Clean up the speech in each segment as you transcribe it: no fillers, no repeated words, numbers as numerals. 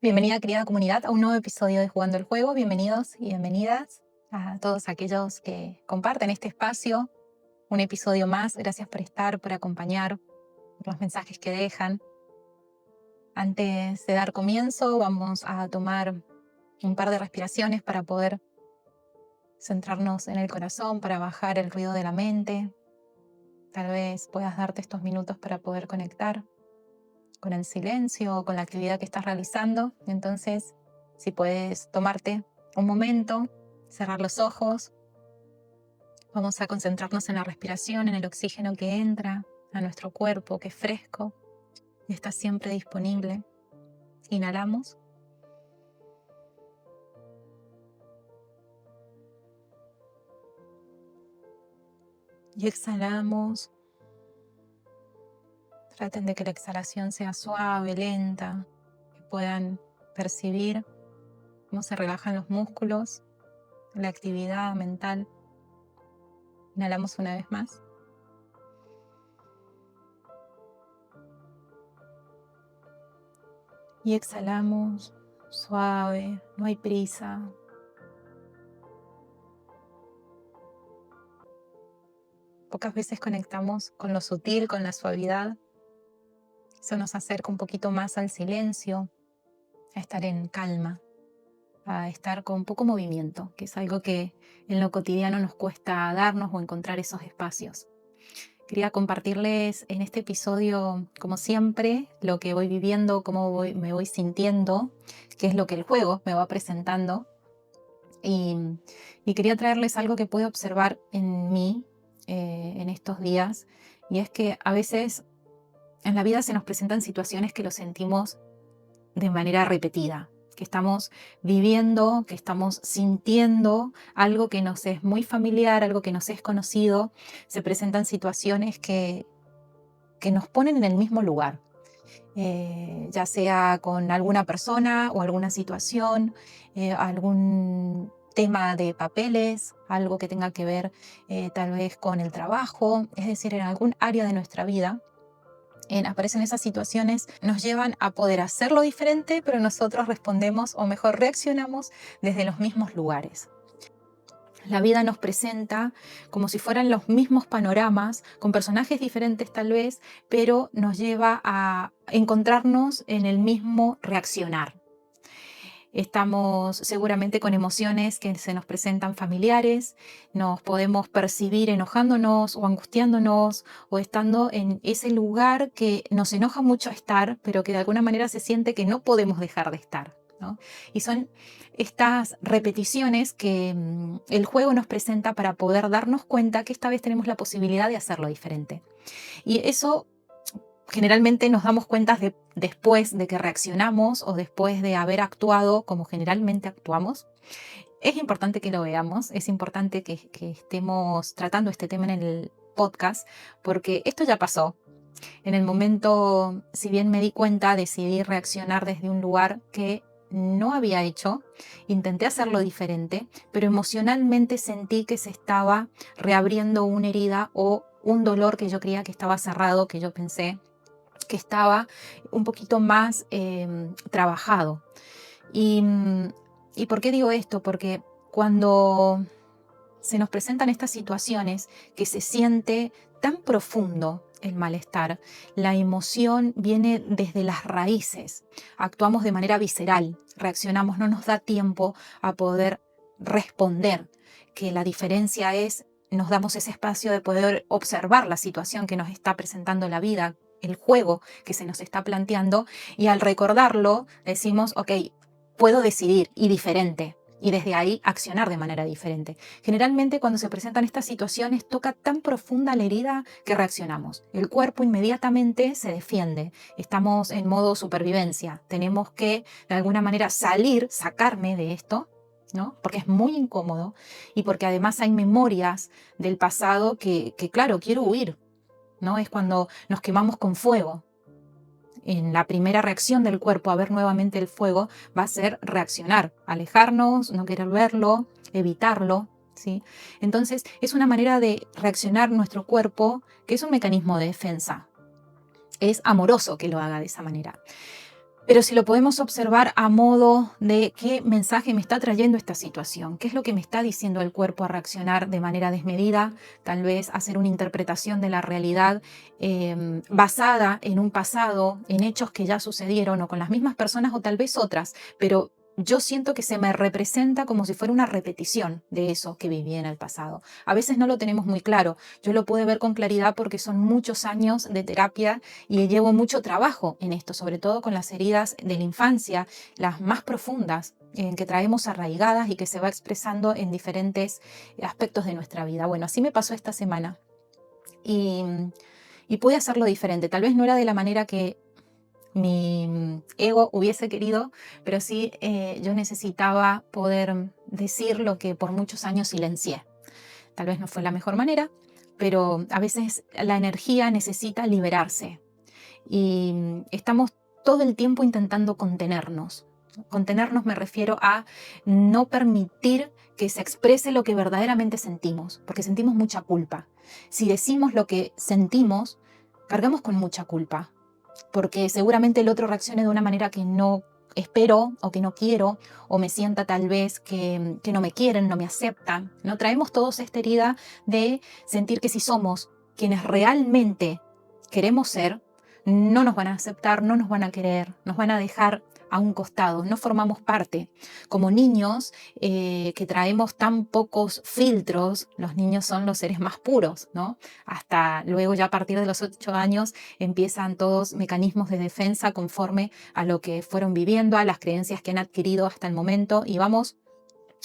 Bienvenida, querida comunidad, a un nuevo episodio de Jugando el Juego. Bienvenidos y bienvenidas a todos aquellos que comparten este espacio. Un episodio más. Gracias por estar, por acompañar, por los mensajes que dejan. Antes de dar comienzo, vamos a tomar un par de respiraciones para poder centrarnos en el corazón, para bajar el ruido de la mente. Tal vez puedas darte estos minutos para poder conectar con el silencio o con la actividad que estás realizando. Entonces, si puedes tomarte un momento, cerrar los ojos, vamos a concentrarnos en la respiración, en el oxígeno que entra a nuestro cuerpo, que es fresco y está siempre disponible. Inhalamos. Y exhalamos. Traten de que la exhalación sea suave, lenta, que puedan percibir cómo se relajan los músculos, la actividad mental. Inhalamos una vez más. Y exhalamos suave, no hay prisa. Pocas veces conectamos con lo sutil, con la suavidad. Eso nos acerca un poquito más al silencio, a estar en calma, a estar con poco movimiento, que es algo que en lo cotidiano nos cuesta darnos o encontrar esos espacios. Quería compartirles en este episodio, como siempre, lo que voy viviendo, cómo me voy sintiendo, qué es lo que el juego me va presentando. Y quería traerles algo que pude observar en mí en estos días, y es que a veces en la vida se nos presentan situaciones que lo sentimos de manera repetida, que estamos viviendo, que estamos sintiendo algo que nos es muy familiar, algo que nos es conocido. Se presentan situaciones que nos ponen en el mismo lugar, ya sea con alguna persona o alguna situación, algún tema de papeles, algo que tenga que ver tal vez con el trabajo, es decir, en algún área de nuestra vida. Aparecen esas situaciones, nos llevan a poder hacerlo diferente, pero nosotros respondemos o mejor reaccionamos desde los mismos lugares. La vida nos presenta como si fueran los mismos panoramas, con personajes diferentes tal vez, pero nos lleva a encontrarnos en el mismo reaccionar. Estamos seguramente con emociones que se nos presentan familiares, nos podemos percibir enojándonos o angustiándonos o estando en ese lugar que nos enoja mucho estar, pero que de alguna manera se siente que no podemos dejar de estar, ¿no? Y son estas repeticiones que el juego nos presenta para poder darnos cuenta que esta vez tenemos la posibilidad de hacerlo diferente. Y eso generalmente nos damos cuenta después de que reaccionamos o después de haber actuado como generalmente actuamos. Es importante que lo veamos, es importante que estemos tratando este tema en el podcast, porque esto ya pasó. En el momento, si bien me di cuenta, decidí reaccionar desde un lugar que no había hecho, intenté hacerlo diferente, pero emocionalmente sentí que se estaba reabriendo una herida o un dolor que yo creía que estaba cerrado, que yo pensé que estaba un poquito más trabajado. ¿Y por qué digo esto? Porque cuando se nos presentan estas situaciones que se siente tan profundo el malestar, la emoción viene desde las raíces, actuamos de manera visceral, reaccionamos, no nos da tiempo a poder responder, que la diferencia es, nos damos ese espacio de poder observar la situación que nos está presentando la vida, el juego que se nos está planteando, y al recordarlo decimos, ok, puedo decidir y diferente, y desde ahí accionar de manera diferente. Generalmente cuando se presentan estas situaciones toca tan profunda la herida que reaccionamos. El cuerpo inmediatamente se defiende. Estamos en modo supervivencia. Tenemos que de alguna manera salir, sacarme de esto, ¿no? Porque es muy incómodo y porque además hay memorias del pasado que claro, quiero huir, ¿no? Es cuando nos quemamos con fuego. En la primera reacción del cuerpo a ver nuevamente el fuego va a ser reaccionar, alejarnos, no querer verlo, evitarlo, ¿sí? Entonces es una manera de reaccionar nuestro cuerpo que es un mecanismo de defensa. Es amoroso que lo haga de esa manera. Pero si lo podemos observar a modo de qué mensaje me está trayendo esta situación, qué es lo que me está diciendo el cuerpo a reaccionar de manera desmedida, tal vez hacer una interpretación de la realidad basada en un pasado, en hechos que ya sucedieron o con las mismas personas o tal vez otras, pero yo siento que se me representa como si fuera una repetición de eso que viví en el pasado. A veces no lo tenemos muy claro. Yo lo pude ver con claridad porque son muchos años de terapia y llevo mucho trabajo en esto, sobre todo con las heridas de la infancia, las más profundas, que traemos arraigadas y que se va expresando en diferentes aspectos de nuestra vida. Bueno, así me pasó esta semana y, y pude hacerlo diferente. Tal vez no era de la manera que mi ego hubiese querido, pero sí yo necesitaba poder decir lo que por muchos años silencié. Tal vez no fue la mejor manera, pero a veces la energía necesita liberarse y estamos todo el tiempo intentando contenernos. Contenernos me refiero a no permitir que se exprese lo que verdaderamente sentimos, porque sentimos mucha culpa. Si decimos lo que sentimos, cargamos con mucha culpa, porque seguramente el otro reaccione de una manera que no espero o que no quiero, o me sienta tal vez que no me quieren, no me aceptan, ¿no? Traemos todos esta herida de sentir que si somos quienes realmente queremos ser, no nos van a aceptar, no nos van a querer, nos van a dejar a un costado, no formamos parte. Como niños que traemos tan pocos filtros, los niños son los seres más puros, ¿no? Hasta luego ya a partir de los 8 años empiezan todos mecanismos de defensa conforme a lo que fueron viviendo, a las creencias que han adquirido hasta el momento y vamos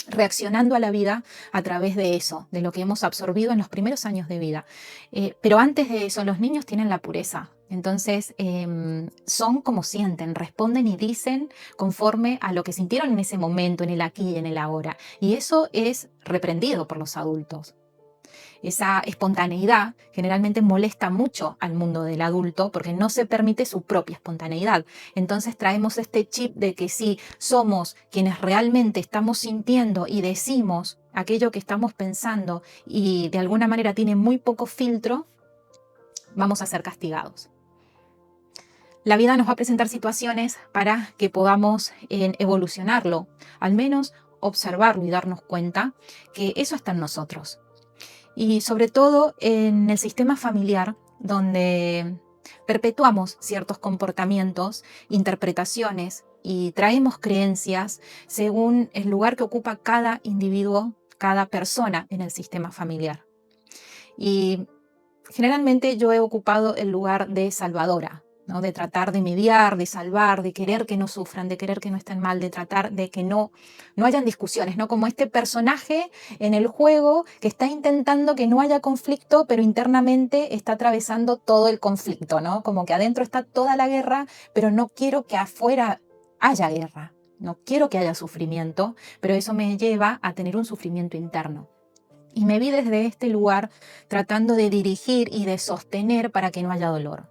reaccionando a la vida a través de eso, de lo que hemos absorbido en los primeros años de vida. Pero antes de eso, los niños tienen la pureza. Entonces, son como sienten, responden y dicen conforme a lo que sintieron en ese momento, en el aquí y en el ahora. Y eso es reprendido por los adultos. Esa espontaneidad generalmente molesta mucho al mundo del adulto porque no se permite su propia espontaneidad. Entonces traemos este chip de que si somos quienes realmente estamos sintiendo y decimos aquello que estamos pensando y de alguna manera tiene muy poco filtro, vamos a ser castigados. La vida nos va a presentar situaciones para que podamos evolucionarlo, al menos observarlo y darnos cuenta que eso está en nosotros. Y sobre todo en el sistema familiar, donde perpetuamos ciertos comportamientos, interpretaciones y traemos creencias según el lugar que ocupa cada individuo, cada persona en el sistema familiar. Y generalmente yo he ocupado el lugar de salvadora, ¿no? De tratar de mediar, de salvar, de querer que no sufran, de querer que no estén mal, de tratar de que no hayan discusiones, ¿no? Como este personaje en el juego que está intentando que no haya conflicto, pero internamente está atravesando todo el conflicto, ¿no? Como que adentro está toda la guerra, pero no quiero que afuera haya guerra, no quiero que haya sufrimiento, pero eso me lleva a tener un sufrimiento interno. Y me vi desde este lugar tratando de dirigir y de sostener para que no haya dolor.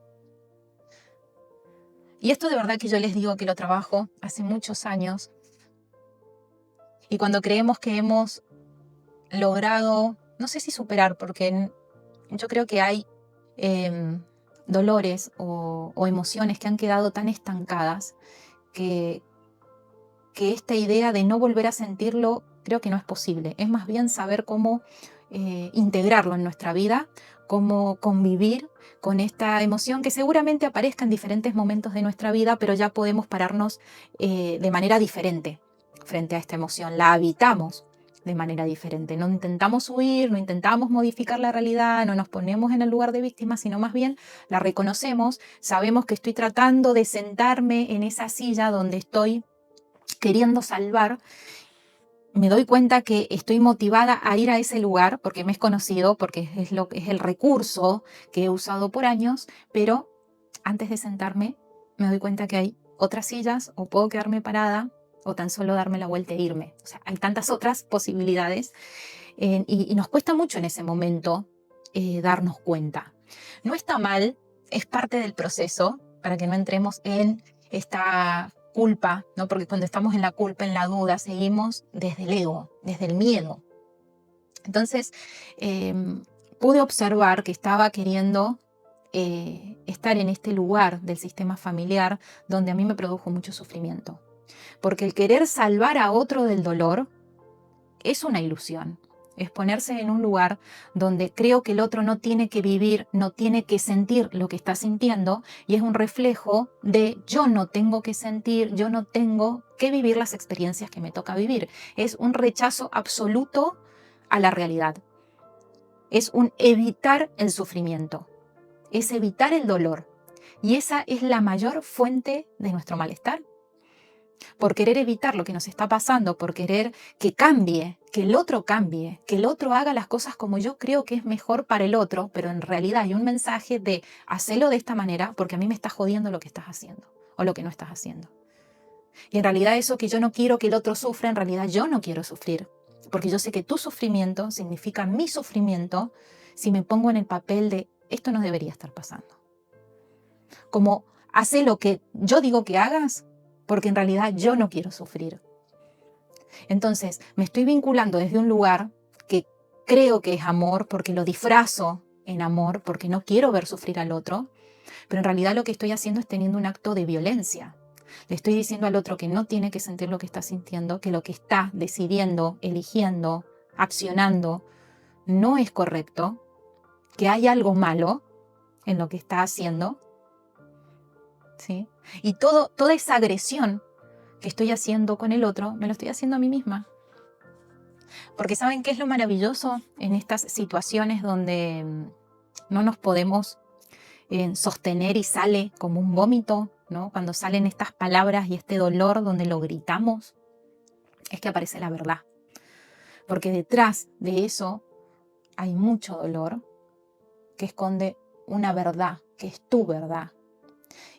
Y esto de verdad que yo les digo que lo trabajo hace muchos años. Y cuando creemos que hemos logrado, no sé si superar, porque yo creo que hay dolores o emociones que han quedado tan estancadas que esta idea de no volver a sentirlo creo que no es posible. Es más bien saber cómo integrarlo en nuestra vida, cómo convivir con esta emoción que seguramente aparezca en diferentes momentos de nuestra vida, pero ya podemos pararnos de manera diferente frente a esta emoción. La habitamos de manera diferente. No intentamos huir, no intentamos modificar la realidad, no nos ponemos en el lugar de víctima, sino más bien la reconocemos, sabemos que estoy tratando de sentarme en esa silla donde estoy queriendo salvar. Me doy cuenta que estoy motivada a ir a ese lugar porque me es conocido, porque es el recurso que he usado por años, pero antes de sentarme me doy cuenta que hay otras sillas o puedo quedarme parada o tan solo darme la vuelta e irme. O sea, hay tantas otras posibilidades y nos cuesta mucho en ese momento darnos cuenta. No está mal, es parte del proceso para que no entremos en esta culpa, ¿no? Porque cuando estamos en la culpa, en la duda, seguimos desde el ego, desde el miedo. Entonces, pude observar que estaba queriendo estar en este lugar del sistema familiar donde a mí me produjo mucho sufrimiento. Porque el querer salvar a otro del dolor es una ilusión. Es ponerse en un lugar donde creo que el otro no tiene que vivir, no tiene que sentir lo que está sintiendo, y es un reflejo de yo no tengo que sentir, yo no tengo que vivir las experiencias que me toca vivir. Es un rechazo absoluto a la realidad. Es un evitar el sufrimiento. Es evitar el dolor. Y esa es la mayor fuente de nuestro malestar. Por querer evitar lo que nos está pasando, por querer que cambie, que el otro cambie, que el otro haga las cosas como yo creo que es mejor para el otro, pero en realidad hay un mensaje de hacerlo de esta manera porque a mí me está jodiendo lo que estás haciendo o lo que no estás haciendo. Y en realidad eso que yo no quiero que el otro sufra, en realidad yo no quiero sufrir, porque yo sé que tu sufrimiento significa mi sufrimiento si me pongo en el papel de esto no debería estar pasando. Como hace lo que yo digo que hagas, porque en realidad yo no quiero sufrir. Entonces, me estoy vinculando desde un lugar que creo que es amor, porque lo disfrazo en amor, porque no quiero ver sufrir al otro, pero en realidad lo que estoy haciendo es teniendo un acto de violencia. Le estoy diciendo al otro que no tiene que sentir lo que está sintiendo, que lo que está decidiendo, eligiendo, accionando, no es correcto, que hay algo malo en lo que está haciendo, ¿sí? Y toda esa agresión que estoy haciendo con el otro, me lo estoy haciendo a mí misma. Porque ¿saben qué es lo maravilloso en estas situaciones donde no nos podemos sostener y sale como un vómito, ¿no? Cuando salen estas palabras y este dolor donde lo gritamos, es que aparece la verdad. Porque detrás de eso hay mucho dolor que esconde una verdad, que es tu verdad.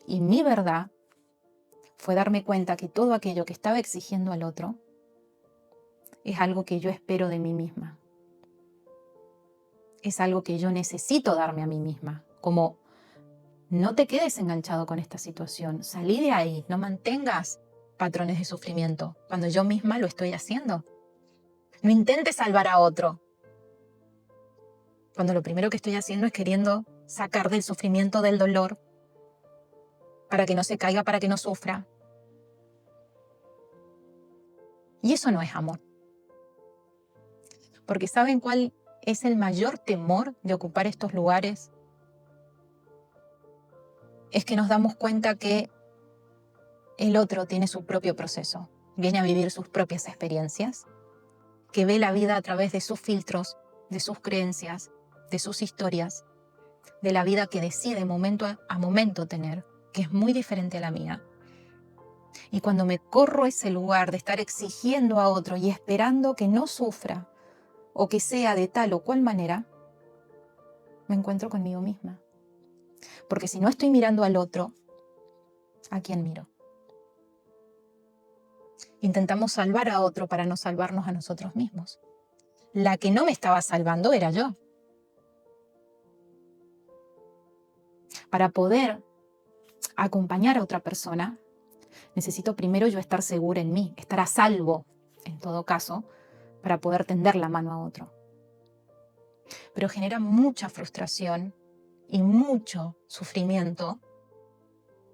Y mi verdad fue darme cuenta que todo aquello que estaba exigiendo al otro es algo que yo espero de mí misma. Es algo que yo necesito darme a mí misma. Como, no te quedes enganchado con esta situación. Salí de ahí. No mantengas patrones de sufrimiento cuando yo misma lo estoy haciendo. No intentes salvar a otro cuando lo primero que estoy haciendo es queriendo sacar del sufrimiento, del dolor, para que no se caiga, para que no sufra. Y eso no es amor. Porque ¿saben cuál es el mayor temor de ocupar estos lugares? Es que nos damos cuenta que el otro tiene su propio proceso, viene a vivir sus propias experiencias, que ve la vida a través de sus filtros, de sus creencias, de sus historias, de la vida que decide momento a momento tener, que es muy diferente a la mía. Y cuando me corro ese lugar de estar exigiendo a otro y esperando que no sufra o que sea de tal o cual manera, me encuentro conmigo misma. Porque si no estoy mirando al otro, ¿a quién miro? Intentamos salvar a otro para no salvarnos a nosotros mismos. La que no me estaba salvando era yo. Para poder acompañar a otra persona, necesito primero yo estar segura en mí, estar a salvo, en todo caso, para poder tender la mano a otro. Pero genera mucha frustración y mucho sufrimiento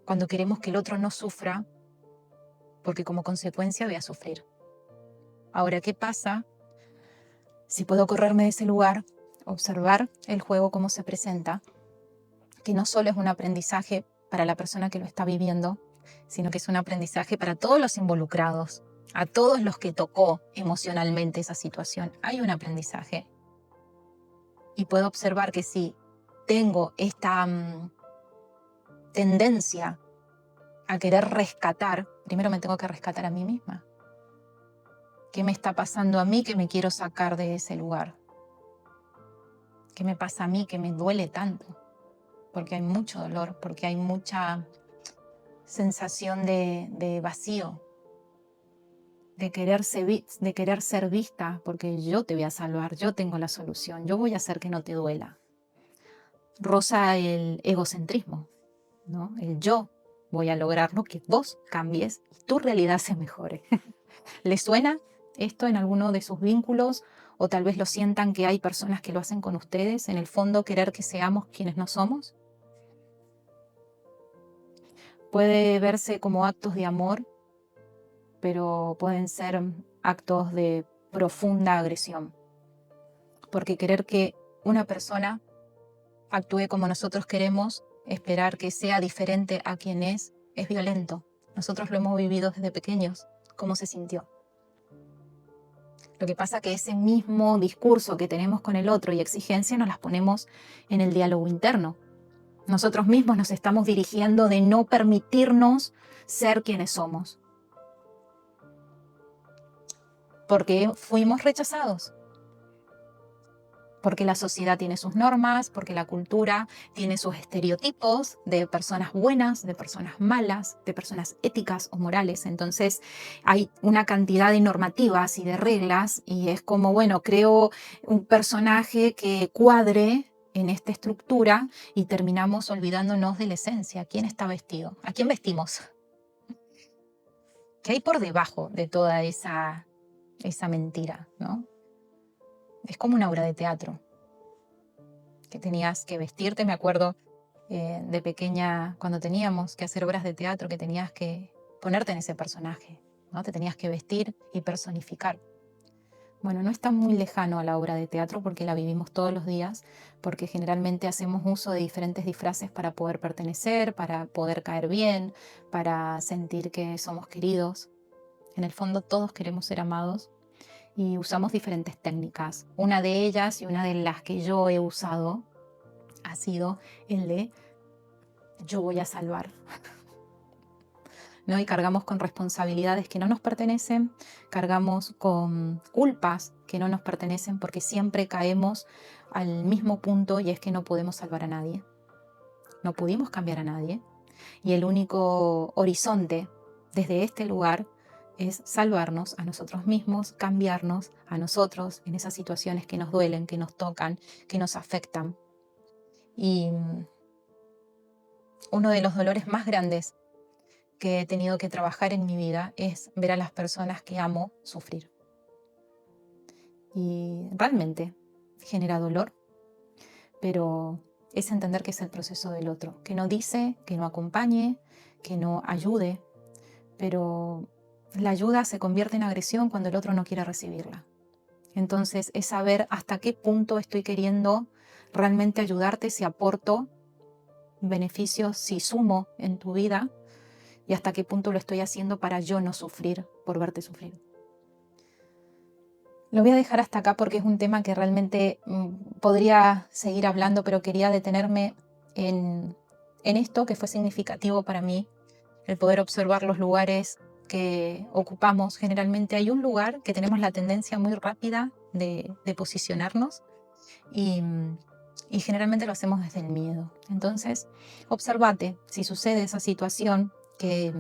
cuando queremos que el otro no sufra, porque como consecuencia voy a sufrir. Ahora, ¿qué pasa si puedo correrme de ese lugar, observar el juego cómo se presenta, que no solo es un aprendizaje para la persona que lo está viviendo, sino que es un aprendizaje para todos los involucrados, a todos los que tocó emocionalmente esa situación? Hay un aprendizaje. Y puedo observar que si tengo esta tendencia a querer rescatar, primero me tengo que rescatar a mí misma. ¿Qué me está pasando a mí que me quiero sacar de ese lugar? ¿Qué me pasa a mí que me duele tanto? Porque hay mucho dolor, porque hay mucha sensación de vacío, de querer ser vista, porque yo te voy a salvar, yo tengo la solución, yo voy a hacer que no te duela. Rosa el egocentrismo, ¿no? El yo voy a lograrlo, que vos cambies y tu realidad se mejore. ¿Les suena esto en alguno de sus vínculos? O tal vez lo sientan que hay personas que lo hacen con ustedes, en el fondo querer que seamos quienes no somos. Puede verse como actos de amor, pero pueden ser actos de profunda agresión. Porque querer que una persona actúe como nosotros queremos, esperar que sea diferente a quien es violento. Nosotros lo hemos vivido desde pequeños. ¿Cómo se sintió? Lo que pasa es que ese mismo discurso que tenemos con el otro y exigencia nos las ponemos en el diálogo interno. Nosotros mismos nos estamos dirigiendo de no permitirnos ser quienes somos. Porque fuimos rechazados. Porque la sociedad tiene sus normas, porque la cultura tiene sus estereotipos de personas buenas, de personas malas, de personas éticas o morales. Entonces hay una cantidad de normativas y de reglas y es como, bueno, creo un personaje que cuadre en esta estructura y terminamos olvidándonos de la esencia. ¿Quién está vestido? ¿A quién vestimos? ¿Qué hay por debajo de toda esa mentira, ¿no? Es como una obra de teatro que tenías que vestirte. Me acuerdo de pequeña, cuando teníamos que hacer obras de teatro, que tenías que ponerte en ese personaje, ¿no? Te tenías que vestir y personificar. Bueno, no está muy lejano a la obra de teatro porque la vivimos todos los días, porque generalmente hacemos uso de diferentes disfraces para poder pertenecer, para poder caer bien, para sentir que somos queridos. En el fondo todos queremos ser amados y usamos diferentes técnicas. Una de ellas y una de las que yo he usado ha sido el de yo voy a salvar, ¿no? Y cargamos con responsabilidades que no nos pertenecen, cargamos con culpas que no nos pertenecen porque siempre caemos al mismo punto y es que no podemos salvar a nadie. No pudimos cambiar a nadie y el único horizonte desde este lugar es salvarnos a nosotros mismos, cambiarnos a nosotros en esas situaciones que nos duelen, que nos tocan, que nos afectan. Y uno de los dolores más grandes que he tenido que trabajar en mi vida es ver a las personas que amo sufrir. Y realmente genera dolor, pero es entender que es el proceso del otro, que no dice, que no acompañe, que no ayude, pero la ayuda se convierte en agresión cuando el otro no quiere recibirla. Entonces es saber hasta qué punto estoy queriendo realmente ayudarte, si aporto beneficios, si sumo en tu vida y hasta qué punto lo estoy haciendo para yo no sufrir por verte sufrir. Lo voy a dejar hasta acá porque es un tema que realmente podría seguir hablando, pero quería detenerme en esto que fue significativo para mí, el poder observar los lugares que ocupamos. Generalmente hay un lugar que tenemos la tendencia muy rápida de posicionarnos y generalmente lo hacemos desde el miedo. Entonces, obsérvate si sucede esa situación que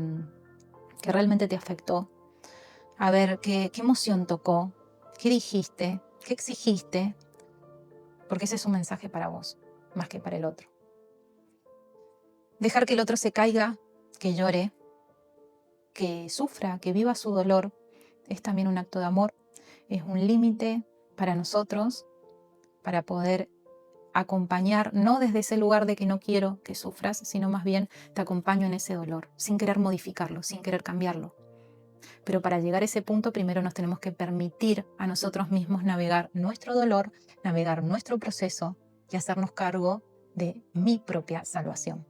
realmente te afectó, a ver qué emoción tocó, qué dijiste, qué exigiste, porque ese es un mensaje para vos, más que para el otro. Dejar que el otro se caiga, que llore, que sufra, que viva su dolor, es también un acto de amor, es un límite para nosotros, para poder acompañar, no desde ese lugar de que no quiero que sufras, sino más bien te acompaño en ese dolor, sin querer modificarlo, sin querer cambiarlo. Pero para llegar a ese punto, primero nos tenemos que permitir a nosotros mismos navegar nuestro dolor, navegar nuestro proceso y hacernos cargo de mi propia salvación.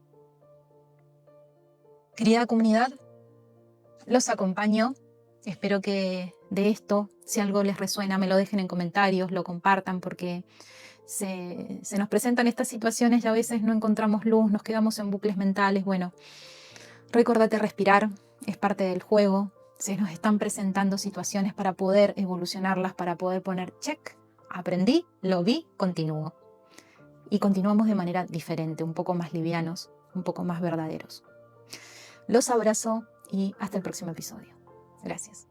Querida comunidad, los acompaño. Espero que de esto, si algo les resuena, me lo dejen en comentarios, lo compartan, porque se nos presentan estas situaciones y a veces no encontramos luz, nos quedamos en bucles mentales. Bueno, recordate respirar, es parte del juego. Se nos están presentando situaciones para poder evolucionarlas, para poder poner check, aprendí, lo vi, continúo. Y continuamos de manera diferente, un poco más livianos, un poco más verdaderos. Los abrazo y hasta el próximo episodio. Gracias.